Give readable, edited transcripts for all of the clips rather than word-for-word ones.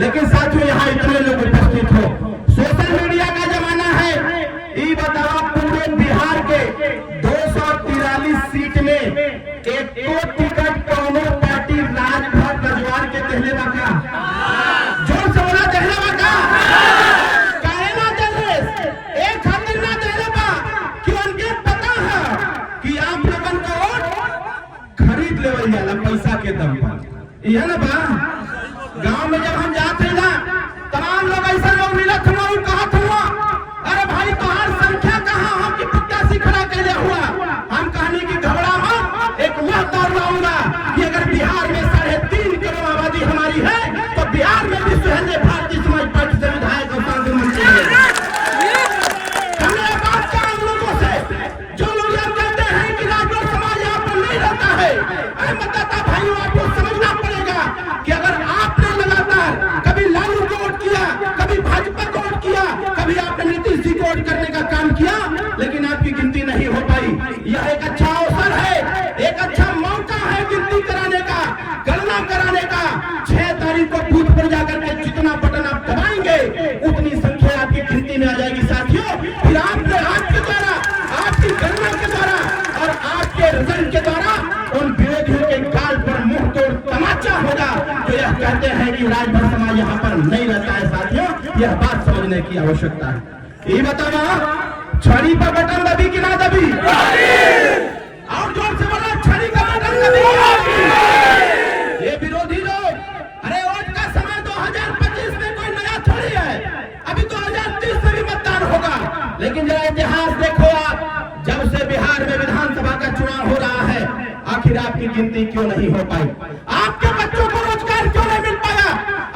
लेकिन साथियों यहाँ इतने लोग उपस्थित हो, सोशल मीडिया का जमाना है। ये बताओ पूरे बिहार के 243 सीट में एक टिकट कौनो पार्टी राजभर रजवार के कहले बाका जोर से बोला कहले बाका काहे ना देले एक खातिर ना देले बा कि उनके पता है कि आप लोगन को वोट खरीद लेवल जाला पैसा के दम पर। यह ना बा गांव में जब हम जाते हैं ना तमाम लोग ऐसा लोग मिलत हुआ और कहत हुआ अरे भाई तुम्हारी संख्या कहाँ हम की प्रत्याशी खड़ा कैले हुआ। हम कहने की घबरा मत, एक वह दौर लाऊंगा कि अगर बिहार में 3.5 करोड़ आबादी हमारी है तो बिहार में भी सुहेल भारतीय समाज पार्टी से विधायक और सांसद मंत्री हमने बात कहा उन लोगों से जो लोग यह कहते हैं कि राजपूत समाज यहाँ पर नहीं रहता है। मतदाता भाइयों आपको समझना पड़ेगा कि अगर आपने लगातार कभी लालू को वोट किया, कभी भाजपा को वोट किया, कभी आपने नीतीश जी को वोट करने का काम किया, लेकिन आपकी गिनती नहीं हो पाई। यह एक अच्छा अवसर है, एक अच्छा मौका है गिनती कराने का, गणना कराने का। 6 तारीख को बूथ पर जाकर के जितना बटन आप दबाएंगे उतनी संख्या आपकी गिनती में आ जाएगी साथियों। फिर आपने आपके द्वारा, आपकी गणना के द्वारा और आपके रिजल्ट के द्वारा उन विरोधियों के गाल पर मुंह तोड़ तमाचा होगा जो यह कहते हैं कि राजभर समाज यहाँ पर नहीं रहता है। साथियों यह बात समझने की आवश्यकता है। ये बताओ छड़ी पर बटन दबी कि ना दबी? और जोर से बोला छड़ी का बटन दबी। ये विरोधी लोग, अरे वोट का समय 2025 में कोई नया थोड़ी है, अभी 2030 में भी मतदान होगा। लेकिन जरा इतिहास देखो आप, जब से बिहार में विधानसभा का चुनाव हो रहा है आखिर आपकी गिनती क्यों नहीं हो पाई? आपके बच्चों को रोजगार क्यों नहीं मिल पाया?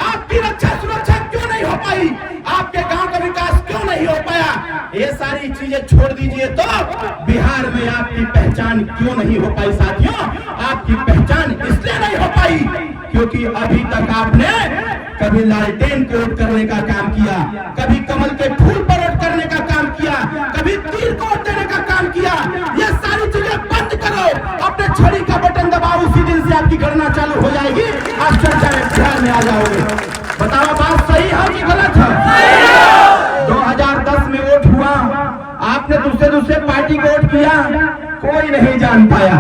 आपकी रक्षा सुरक्षा क्यों नहीं हो पाई? आपके गांव का विकास क्यों नहीं हो पाया? ये सारी चीजें छोड़ दीजिए तो बिहार में आपकी पहचान क्यों नहीं हो पाई? साथियों आपकी पहचान इसलिए नहीं हो पाई क्योंकि अभी तक आपने कभी लालटेन को वोट करने का काम किया, कभी कमल के फूल पर वोट करने का काम किया, कभी तीर को वोट देने का काम किया। ये सारी चीजें बंद करो, अपने छड़ी का बटन दबाओ, उसी दिन से आपकी गणना चालू हो जाएगी, आप चर्चा में बिहार में आ जाओगे। बताओ बात सही है कि गलत है? 2010 में वोट हुआ, आपने दूसरे पार्टी को वोट किया, कोई नहीं जान पाया,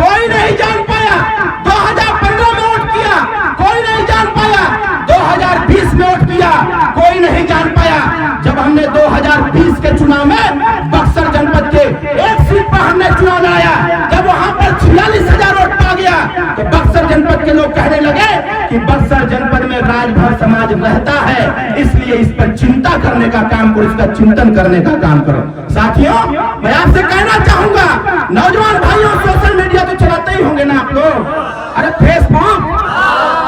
कोई नहीं जान पाया। 2015 में वोट किया, कोई नहीं जान पाया। 2020 में वोट किया, कोई नहीं जान पाया। जब हमने 2020 के चुनाव में बक्सर जनपद के एक सीट पर हमने चुनाव लड़ाया, जब वहां पर 46,000 वोट पा गया तो बक्सर जनपद के लोग कहने लगे कि बक्सर जनपद में राजभर समाज रहता है, इसलिए इस पर चिंता करने का काम करो, इसका चिंतन करने का काम करो। साथियों मैं आपसे कहना चाहूंगा, नौजवान भाइयों सोशल मीडिया तो चलाते ही होंगे ना आप लोग? अरे फेसबुक,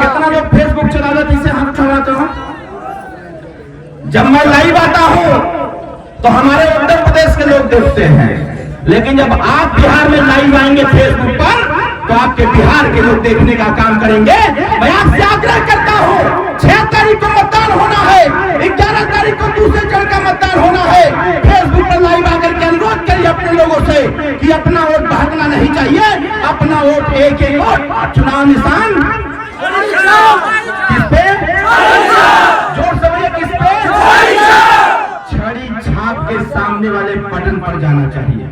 कितना लोग फेसबुक चला रहे इसे हम चलाते हो? जब मैं लाइव आता हूं तो हमारे उत्तर प्रदेश के लोग देखते हैं, लेकिन जब आप बिहार में लाइव आएंगे फेसबुक पर तो आपके बिहार के लोग देखने का काम करेंगे। मैं आपसे आग्रह करता हूं 6 तारीख को मतदान होना है, 11 तारीख को दूसरे चरण का मतदान होना है। फेसबुक पर लाइव आकर के अनुरोध करिए अपने लोगों से कि अपना वोट भागना नहीं चाहिए, अपना वोट एक वोट, चुनाव निशान किस पे? जोर से बोलिए किस पे? छड़ी छाप के सामने वाले बटन पर जाना चाहिए।